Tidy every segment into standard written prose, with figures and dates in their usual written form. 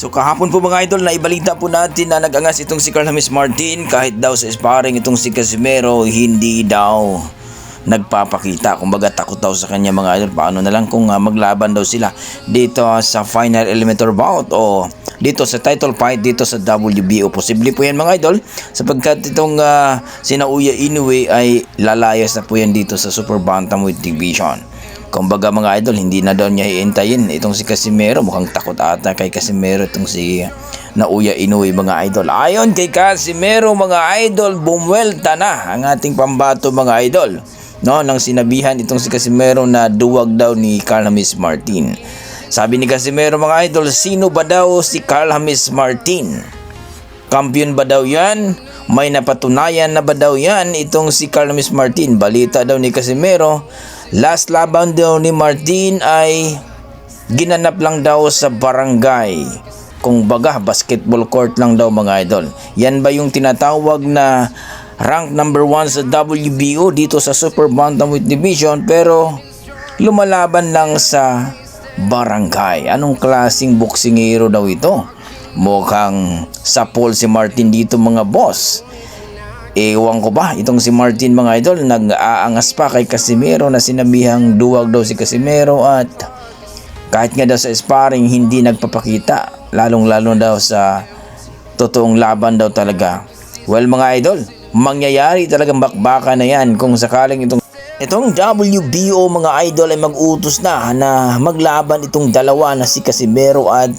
So kahapon po mga idol, na ibalita po natin na nag-angas itong si Carl James Martin kahit daw sa sparring itong si Casimero hindi daw nagpapakita. Kumbaga takot daw sa kanya mga idol. Paano na lang kung maglaban daw sila dito sa final eliminator bout o dito sa title fight dito sa WBO. Posible po yan mga idol sapagkat itong sina Uya Inoue ay lalayas na po yan dito sa Super Bantamweight Division. Kumbaga mga idol, hindi na daw niya hihintayin itong si Casimero. Mukhang takot ata kay Casimero itong si Uya Inoue mga idol. Ayon kay Casimero mga idol, bumwelta na ang ating pambato mga idol. No, nang sinabihan itong si Casimero na duwag daw ni Carl James Martin. Sabi ni Casimero mga idol, sino ba daw si Carl James Martin? Kampiyon ba daw yan? May napatunayan na ba daw yan itong si Carl James Martin? Balita daw ni Casimero, last laban daw ni Martin ay ginanap lang daw sa barangay. Kung baga, basketball court lang daw mga idol. Yan ba yung tinatawag na rank number 1 sa WBO dito sa Super Bantamweight Division pero lumalaban lang sa barangay? Anong klaseng boksingero daw ito? Mukhang sapol si Martin dito mga boss. Ewan ko ba, itong si Martin mga idol nag-aangas pa kay Casimero na sinabihang duwag daw si Casimero at kahit nga daw sa sparring hindi nagpapakita, lalong-lalo daw sa totoong laban daw talaga. Well mga idol, mangyayari talagang bakbakan na yan kung sakaling itong WBO mga idol ay mag-utos na maglaban itong dalawa na si Casimero at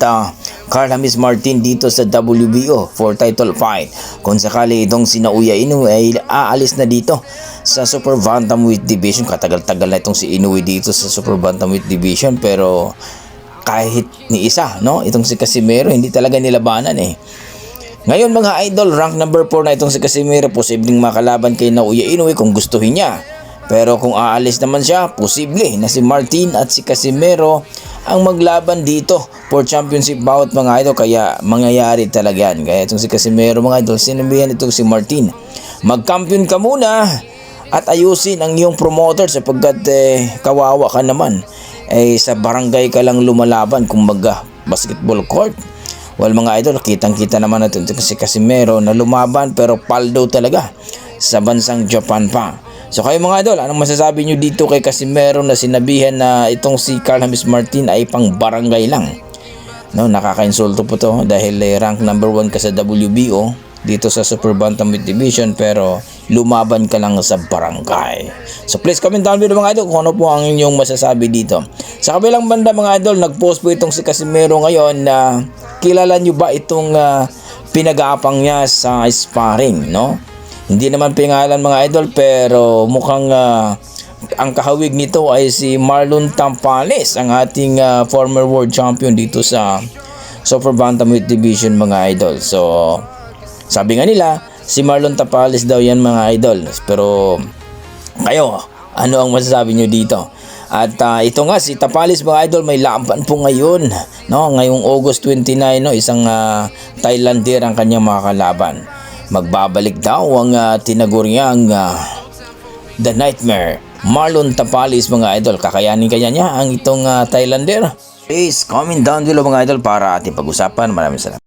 Carl James Martin dito sa WBO for title fight. Kung sakali itong si Uya Inoue ay aalis na dito sa Super Bantamweight Division. Katagal-tagal na itong si Inoue dito sa Super Bantamweight Division pero kahit ni isa, no, itong si Casimero hindi talaga nilabanan eh. Ngayon mga idol, rank number 4 na itong si Casimero, posibleng makalaban kay Uya Inoue kung gustuhin niya. Pero kung aalis naman siya, posible na si Martin at si Casimero ang maglaban dito for championship bout mga idol. Kaya mangyayari talaga yan. Kaya itong si Casimero mga idol, sinabihan itong si Martin, mag-champion ka muna at ayusin ang iyong promoter sapagkat kawawa ka naman. Sa barangay ka lang lumalaban, kumbaga basketball court. Well mga idol, kitang-kita naman natin si Casimero na lumaban pero paldo talaga sa bansang Japan pa. So kayo mga idol, anong masasabi nyo dito kay Casimero na sinabihan na itong si Carl James Martin ay pang barangay lang? No, nakaka-insulto po to dahil rank number 1 ka sa WBO dito sa Super Bantamweight Division pero lumaban ka lang sa barangay. So please comment down below mga idol kung ano po ang inyong masasabi dito. Sa kabilang banda mga idol, nag-post po itong si Casimero ngayon na kilala nyo ba itong pinag-aapang niya sa sparring, no? Hindi naman pingalan mga idol pero mukhang ang kahawig nito ay si Marlon Tampales, ang ating former world champion dito sa Super Bantamweight Division mga idol. So sabi nga nila si Marlon Tampales daw yan mga idol. Pero kayo, ano ang masasabi nyo dito? At ito nga si Tampales mga idol, may laban po ngayon, no? Ngayong August 29, no? Isang Thailander ang kanyang makakalaban. Magbabalik daw ang tinaguriang The Nightmare, Marlon Tampales mga idol. Kakayanin kaya niya ang itong Thailander? Please comment down below mga idol para ating pag-usapan. Maraming salamat.